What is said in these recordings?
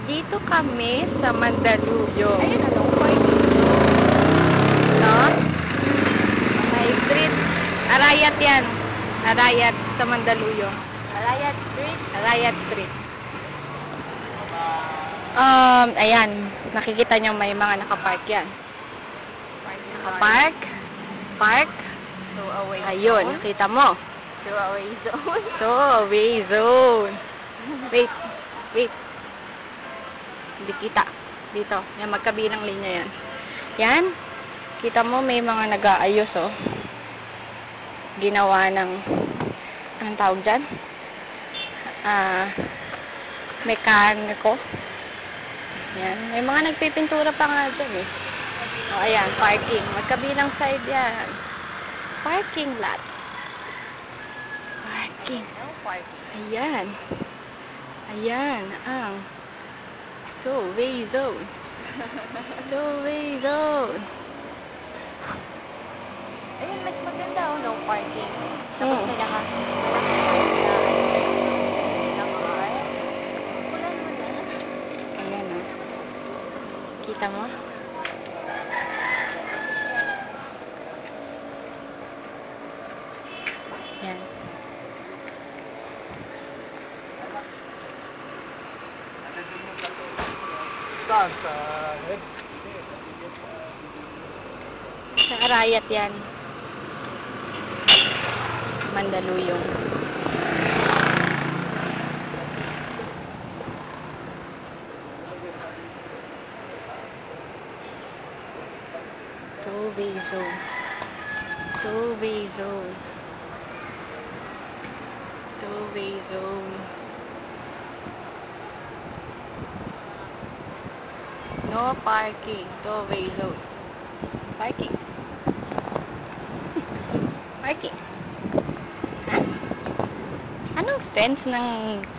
Dito kami sa Mandaluyong. Ayun, anong point? No? May street. Arayat yan. Arayat sa Mandaluyong. Alayat Street. Arayat Street. Ayan. Nakikita nyo may mga nakapark yan. Nakapark. Park. So away Ayun, zone. nakita mo. So away zone. So, away zone. Wait. Wait. Hindi kita. Dito. Yan, magkabilang linya yan. Yan. Kita mo may mga nag-aayos, oh. Ginawa ng, anong tawag dyan? Mekaniko. Yan. May mga nagpipintura pa nga dyan, eh. O, ayan. Parking. Magkabilang side yan. Parking lot. Parking. No parking. Ayan. Ayan. Ang so-way zone. So-way zone. Ayun, mas maganda oh, no parking. Tapos Hmm. may naka... Wala naman na. Ayan, oh. Kita mo? Yan. Sa Arayat yan. Mandaluyong. Two-way zone. Two-way zone. Two-way zone. No parking. Two-way zone. Parking. Parking. Ha? Anong sense ng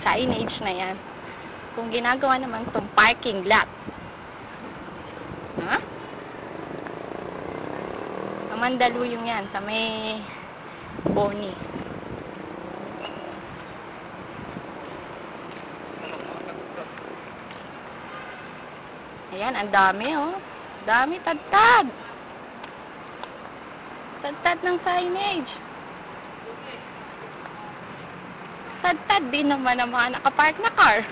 signage na yan? Kung ginagawa naman itong parking lot. Ha? Sa Mandaluyong yan. Sa may Boni. Ayan, ang dami, oh. Dami, tad-tad. Tad-tad ng signage. Tad-tad din naman ang mga nakapark na car.